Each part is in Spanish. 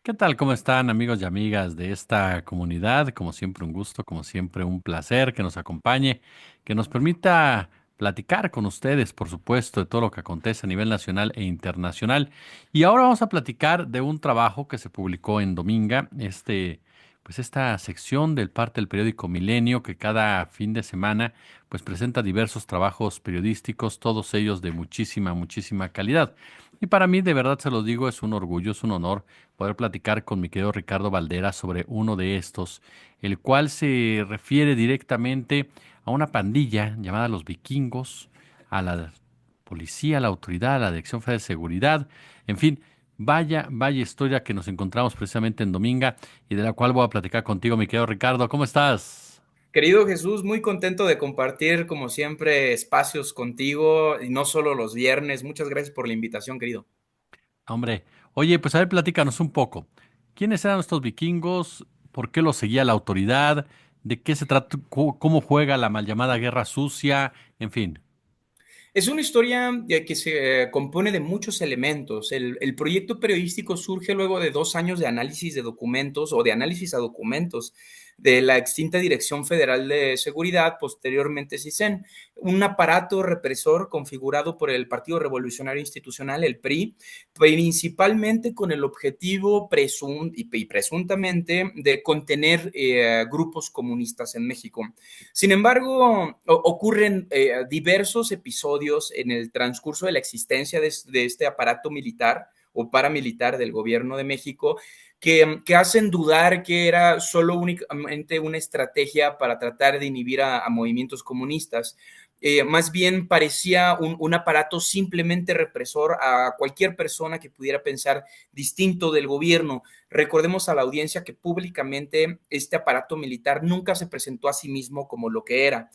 ¿Qué tal? ¿Cómo están amigos y amigas de esta comunidad? Como siempre un gusto, como siempre un placer que nos acompañe, que nos permita platicar con ustedes, por supuesto, de todo lo que acontece a nivel nacional e internacional. Y ahora vamos a platicar de un trabajo que se publicó en Dominga, pues esta sección del parte del periódico Milenio que cada fin de semana pues presenta diversos trabajos periodísticos, todos ellos de muchísima, muchísima calidad. Y para mí, de verdad se los digo, es un orgullo, es un honor poder platicar con mi querido Ricardo Valdera sobre uno de estos, el cual se refiere directamente a una pandilla llamada Los Vikingos, a la policía, a la autoridad, a la Dirección Federal de Seguridad, en fin, vaya, vaya historia que nos encontramos precisamente en Dominga y de la cual voy a platicar contigo, mi querido Ricardo. ¿Cómo estás? Querido Jesús, muy contento de compartir, como siempre, espacios contigo y no solo los viernes. Muchas gracias por la invitación, querido. Hombre, oye, pues a ver, platícanos un poco. ¿Quiénes eran estos vikingos? ¿Por qué los seguía la autoridad? ¿De qué se trata? ¿Cómo juega la mal llamada guerra sucia? En fin. Es una historia que se compone de muchos elementos. El proyecto periodístico surge luego de 2 años de análisis de documentos o de análisis a documentos de la extinta Dirección Federal de Seguridad, posteriormente CISEN, un aparato represor configurado por el Partido Revolucionario Institucional, el PRI, principalmente con el objetivo y presuntamente de contener grupos comunistas en México. Sin embargo, ocurren diversos episodios en el transcurso de la existencia de este aparato militar o paramilitar del gobierno de México que hacen dudar que era solo únicamente una estrategia para tratar de inhibir a movimientos comunistas. Más bien parecía un aparato simplemente represor a cualquier persona que pudiera pensar distinto del gobierno. Recordemos a la audiencia que públicamente este aparato militar nunca se presentó a sí mismo como lo que era,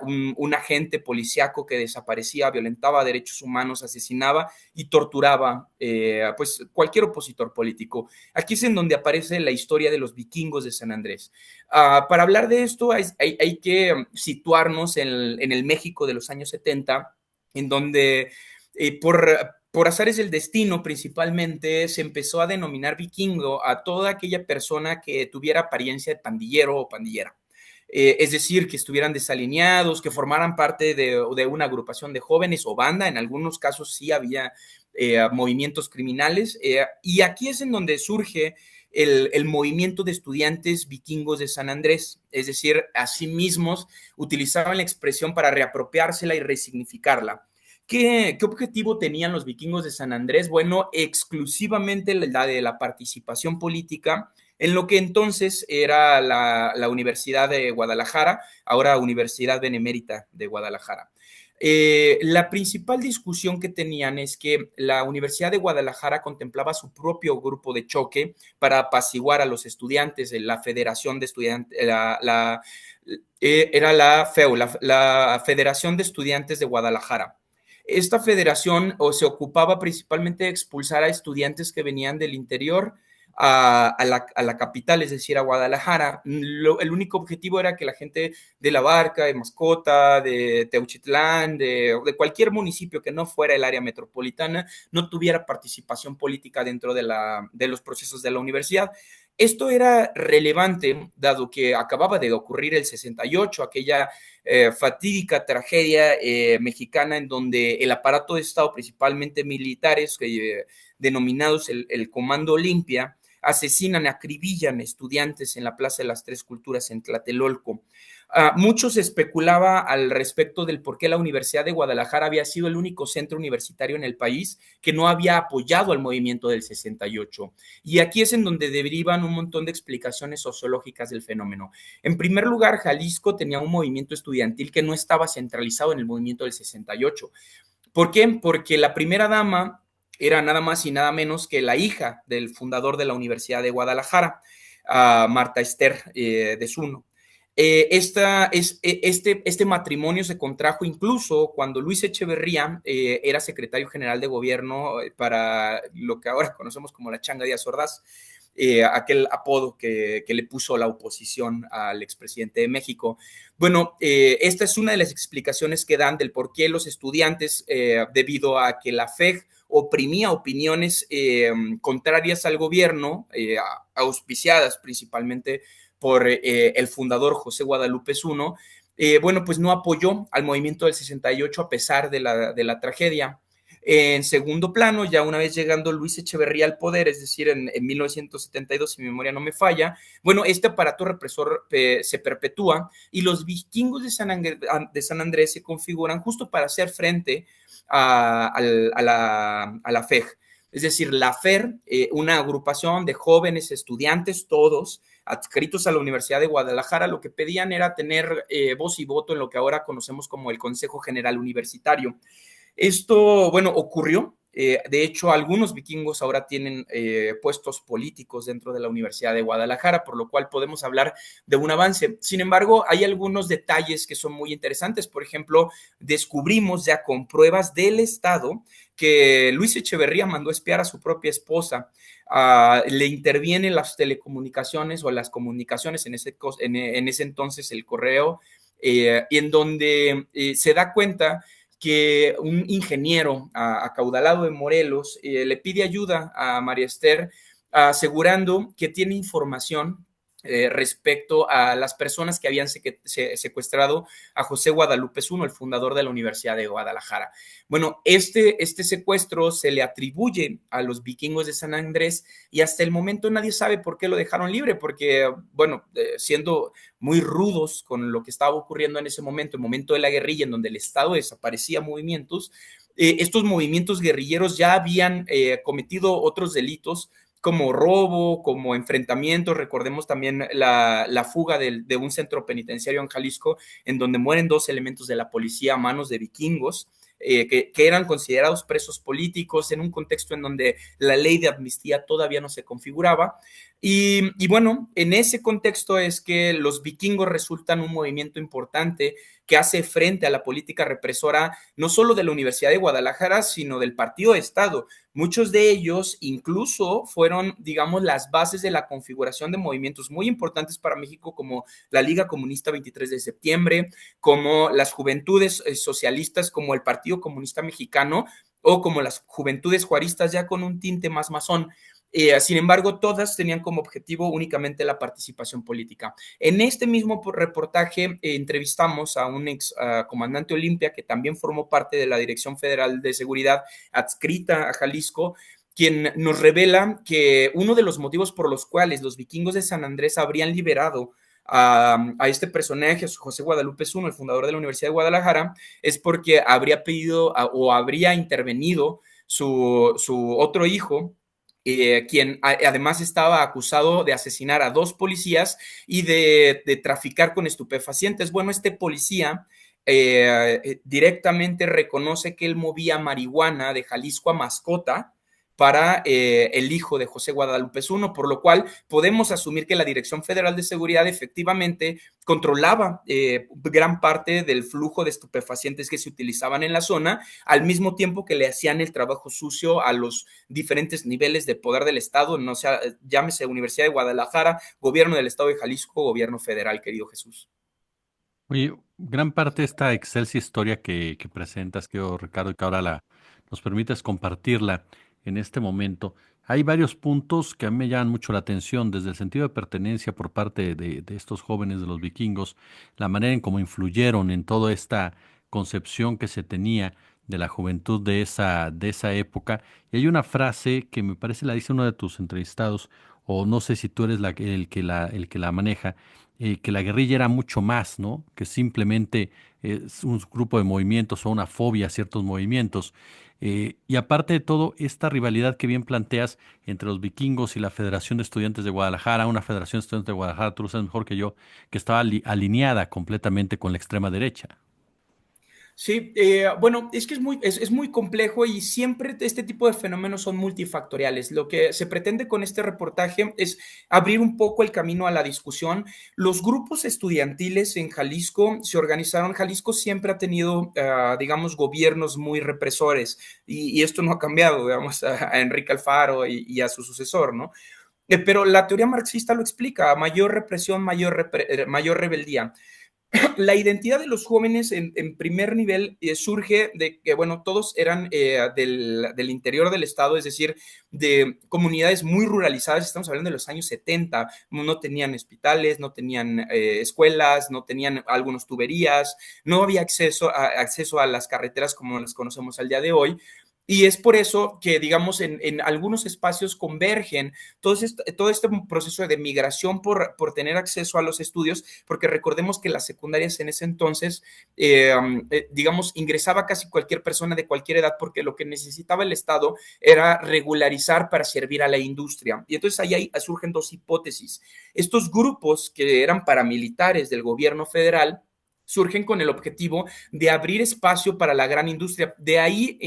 un agente policíaco que desaparecía, violentaba derechos humanos, asesinaba y torturaba pues cualquier opositor político. Aquí es en donde aparece la historia de los vikingos de San Andrés. Para hablar de esto hay que situarnos en el México de los años 70, en donde por azares del destino principalmente se empezó a denominar vikingo a toda aquella persona que tuviera apariencia de pandillero o pandillera. Es decir, que estuvieran desalineados, que formaran parte de una agrupación de jóvenes o banda, en algunos casos sí había movimientos criminales, y aquí es en donde surge el movimiento de estudiantes vikingos de San Andrés, es decir, a sí mismos utilizaban la expresión para reapropiársela y resignificarla. ¿Qué objetivo tenían los vikingos de San Andrés? Bueno, exclusivamente la de la participación política en lo que entonces era la Universidad de Guadalajara, ahora Universidad Benemérita de Guadalajara. La principal discusión que tenían es que la Universidad de Guadalajara contemplaba su propio grupo de choque para apaciguar a los estudiantes, la Federación de Estudiantes, era la FEU, la Federación de Estudiantes de Guadalajara. Esta federación se ocupaba principalmente de expulsar a estudiantes que venían del interior a la capital, es decir, a Guadalajara. El único objetivo era que la gente de La Barca, de Mascota, de Teuchitlán, de cualquier municipio que no fuera el área metropolitana, no tuviera participación política dentro de los procesos de la universidad. Esto era relevante, dado que acababa de ocurrir el 68, aquella fatídica tragedia mexicana en donde el aparato de Estado, principalmente militares, denominados el Comando Olimpia, asesinan, acribillan estudiantes en la Plaza de las Tres Culturas en Tlatelolco. Mucho se especulaba al respecto del por qué la Universidad de Guadalajara había sido el único centro universitario en el país que no había apoyado al movimiento del 68. Y aquí es en donde derivan un montón de explicaciones sociológicas del fenómeno. En primer lugar, Jalisco tenía un movimiento estudiantil que no estaba centralizado en el movimiento del 68. ¿Por qué? Porque la primera dama era nada más y nada menos que la hija del fundador de la Universidad de Guadalajara, Marta Esther de Zuno. Este matrimonio se contrajo incluso cuando Luis Echeverría era secretario general de gobierno para lo que ahora conocemos como la Changa Díaz Ordaz, aquel apodo que le puso la oposición al expresidente de México. Bueno, esta es una de las explicaciones que dan del por qué los estudiantes, debido a que la FEG oprimía opiniones contrarias al gobierno, auspiciadas principalmente por el fundador José Guadalupe Zuno, bueno, pues no apoyó al movimiento del 68 a pesar de la tragedia. En segundo plano, ya una vez llegando Luis Echeverría al poder, es decir, en 1972, si mi memoria no me falla, bueno, este aparato represor se perpetúa y los vikingos de San Andrés se configuran justo para hacer frente a la FEG. Es decir, la FER, una agrupación de jóvenes estudiantes, todos adscritos a la Universidad de Guadalajara, lo que pedían era tener voz y voto en lo que ahora conocemos como el Consejo General Universitario. Esto, bueno, ocurrió. De hecho, algunos vikingos ahora tienen puestos políticos dentro de la Universidad de Guadalajara, por lo cual podemos hablar de un avance. Sin embargo, hay algunos detalles que son muy interesantes. Por ejemplo, descubrimos ya con pruebas del Estado que Luis Echeverría mandó espiar a su propia esposa. Le intervienen las telecomunicaciones o las comunicaciones, en ese entonces el correo, y en donde se da cuenta que un ingeniero acaudalado de Morelos le pide ayuda a María Esther, asegurando que tiene información respecto a las personas que habían secuestrado a José Guadalupe Zuno, el fundador de la Universidad de Guadalajara. Bueno, este secuestro se le atribuye a los vikingos de San Andrés y hasta el momento nadie sabe por qué lo dejaron libre, porque, bueno, siendo muy rudos con lo que estaba ocurriendo en ese momento, el momento de la guerrilla, en donde el Estado desaparecía movimientos, estos movimientos guerrilleros ya habían cometido otros delitos como robo, como enfrentamientos. Recordemos también la fuga de un centro penitenciario en Jalisco, en donde mueren dos elementos de la policía a manos de vikingos. Que eran considerados presos políticos en un contexto en donde la ley de amnistía todavía no se configuraba. Y bueno, en ese contexto es que los vikingos resultan un movimiento importante que hace frente a la política represora, no solo de la Universidad de Guadalajara, sino del Partido de Estado. Muchos de ellos incluso fueron, digamos, las bases de la configuración de movimientos muy importantes para México, como la Liga Comunista 23 de septiembre, como las Juventudes Socialistas, como el Partido Comunista Mexicano, o como las Juventudes Juaristas, ya con un tinte más masón. Sin embargo, todas tenían como objetivo únicamente la participación política. En este mismo reportaje entrevistamos a un ex comandante Olimpia que también formó parte de la Dirección Federal de Seguridad adscrita a Jalisco, quien nos revela que uno de los motivos por los cuales los vikingos de San Andrés habrían liberado a este personaje, a José Guadalupe Zuno, el fundador de la Universidad de Guadalajara, es porque habría pedido o habría intervenido su otro hijo, quien además estaba acusado de asesinar a dos policías y de traficar con estupefacientes. Bueno, este policía directamente reconoce que él movía marihuana de Jalisco a Mascota para el hijo de José Guadalupe Zuno, por lo cual podemos asumir que la Dirección Federal de Seguridad efectivamente controlaba gran parte del flujo de estupefacientes que se utilizaban en la zona, al mismo tiempo que le hacían el trabajo sucio a los diferentes niveles de poder del Estado, no sea, llámese Universidad de Guadalajara, Gobierno del Estado de Jalisco, Gobierno Federal, querido Jesús. Oye, gran parte de esta excelsa historia que presentas, querido Ricardo, y que ahora nos permites compartirla en este momento, hay varios puntos que a mí me llaman mucho la atención, desde el sentido de pertenencia por parte de estos jóvenes de los vikingos, la manera en cómo influyeron en toda esta concepción que se tenía de la juventud de esa época. Y hay una frase que me parece la dice uno de tus entrevistados, o no sé si tú eres el que la maneja, que la guerrilla era mucho más, ¿no? Que simplemente es un grupo de movimientos o una fobia a ciertos movimientos. Y aparte de todo, esta rivalidad que bien planteas entre los vikingos y la Federación de Estudiantes de Guadalajara, una Federación de Estudiantes de Guadalajara, tú lo sabes mejor que yo, que estaba alineada completamente con la extrema derecha. Sí, bueno, es que es muy complejo y siempre este tipo de fenómenos son multifactoriales. Lo que se pretende con este reportaje es abrir un poco el camino a la discusión. Los grupos estudiantiles en Jalisco se organizaron. Jalisco siempre ha tenido, digamos, gobiernos muy represores y esto no ha cambiado, digamos, a Enrique Alfaro y a su sucesor, ¿no? Pero la teoría marxista lo explica: mayor represión, mayor rebeldía. La identidad de los jóvenes en primer nivel surge de que, bueno, todos eran del interior del estado, es decir, de comunidades muy ruralizadas, estamos hablando de los años 70, no tenían hospitales, no tenían escuelas, no tenían algunas tuberías, no había acceso a las carreteras como las conocemos al día de hoy. Y es por eso que, digamos, en algunos espacios convergen todo este proceso de migración por tener acceso a los estudios, porque recordemos que las secundarias en ese entonces, digamos, ingresaba casi cualquier persona de cualquier edad, porque lo que necesitaba el Estado era regularizar para servir a la industria. Y entonces ahí surgen dos hipótesis. Estos grupos que eran paramilitares del gobierno federal surgen con el objetivo de abrir espacio para la gran industria. De ahí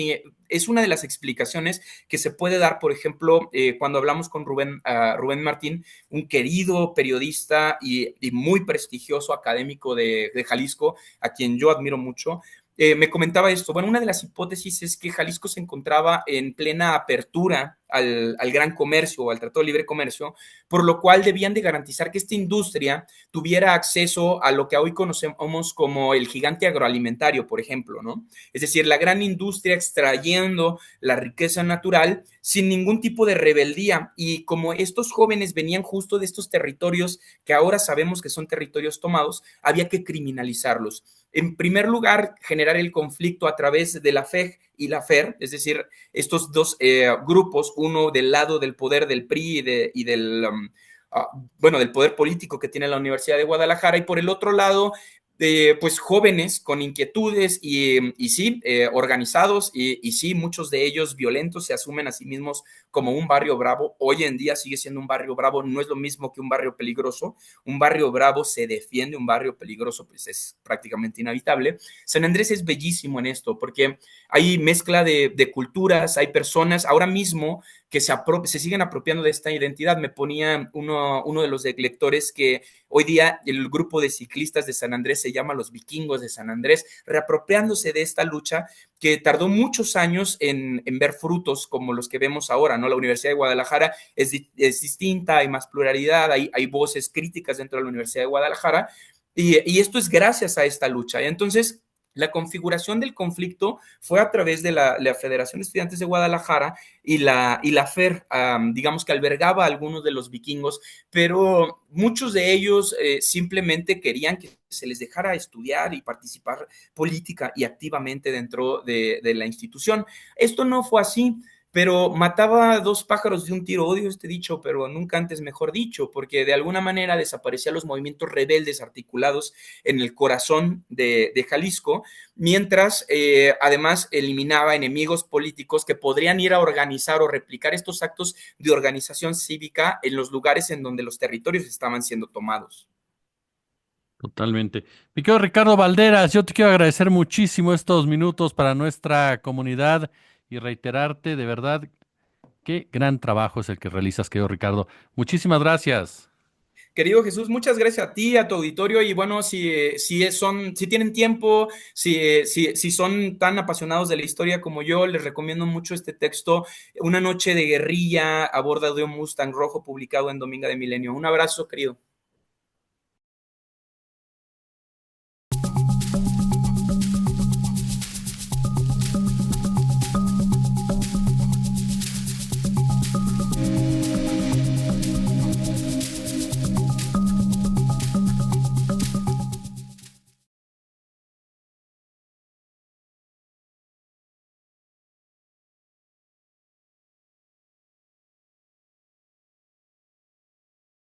es una de las explicaciones que se puede dar, por ejemplo, cuando hablamos con Rubén Martín, un querido periodista y muy prestigioso académico de Jalisco, a quien yo admiro mucho. Me comentaba esto. Bueno, una de las hipótesis es que Jalisco se encontraba en plena apertura al gran comercio o al Tratado de Libre Comercio, por lo cual debían de garantizar que esta industria tuviera acceso a lo que hoy conocemos como el gigante agroalimentario, por ejemplo, ¿no? Es decir, la gran industria extrayendo la riqueza natural sin ningún tipo de rebeldía. Y como estos jóvenes venían justo de estos territorios que ahora sabemos que son territorios tomados, había que criminalizarlos. En primer lugar, generar el conflicto a través de la FEG y la FER, es decir, estos dos grupos, uno del lado del poder del PRI y del, bueno, del poder político que tiene la Universidad de Guadalajara, y por el otro lado, pues jóvenes con inquietudes y sí, organizados y sí, muchos de ellos violentos, se asumen a sí mismos como un barrio bravo. Hoy en día sigue siendo un barrio bravo, no es lo mismo que un barrio peligroso. Un barrio bravo se defiende, un barrio peligroso pues es prácticamente inhabitable. San Andrés es bellísimo en esto porque hay mezcla de culturas, hay personas ahora mismo que se siguen apropiando de esta identidad. Me ponía uno de los lectores que hoy día el grupo de ciclistas de San Andrés se llama los Vikingos de San Andrés, reapropiándose de esta lucha que tardó muchos años en ver frutos como los que vemos ahora, ¿no? La Universidad de Guadalajara es distinta, hay más pluralidad, hay voces críticas dentro de la Universidad de Guadalajara, y esto es gracias a esta lucha. Y entonces, la configuración del conflicto fue a través de la Federación de Estudiantes de Guadalajara y la FER, digamos que albergaba a algunos de los vikingos, pero muchos de ellos simplemente querían que se les dejara estudiar y participar política y activamente dentro de la institución. Esto no fue así, pero mataba a dos pájaros de un tiro. Odio este dicho, pero nunca antes mejor dicho, porque de alguna manera desaparecían los movimientos rebeldes articulados en el corazón de Jalisco, mientras además eliminaba enemigos políticos que podrían ir a organizar o replicar estos actos de organización cívica en los lugares en donde los territorios estaban siendo tomados. Totalmente. Mi querido Ricardo Valderas, yo te quiero agradecer muchísimo estos minutos para nuestra comunidad y reiterarte de verdad qué gran trabajo es el que realizas, querido Ricardo. Muchísimas gracias. Querido Jesús, muchas gracias a ti, a tu auditorio, y bueno, si tienen tiempo, si son tan apasionados de la historia como yo, les recomiendo mucho este texto, Una noche de guerrilla a bordo de un Mustang rojo, publicado en Dominga de Milenio. Un abrazo, querido.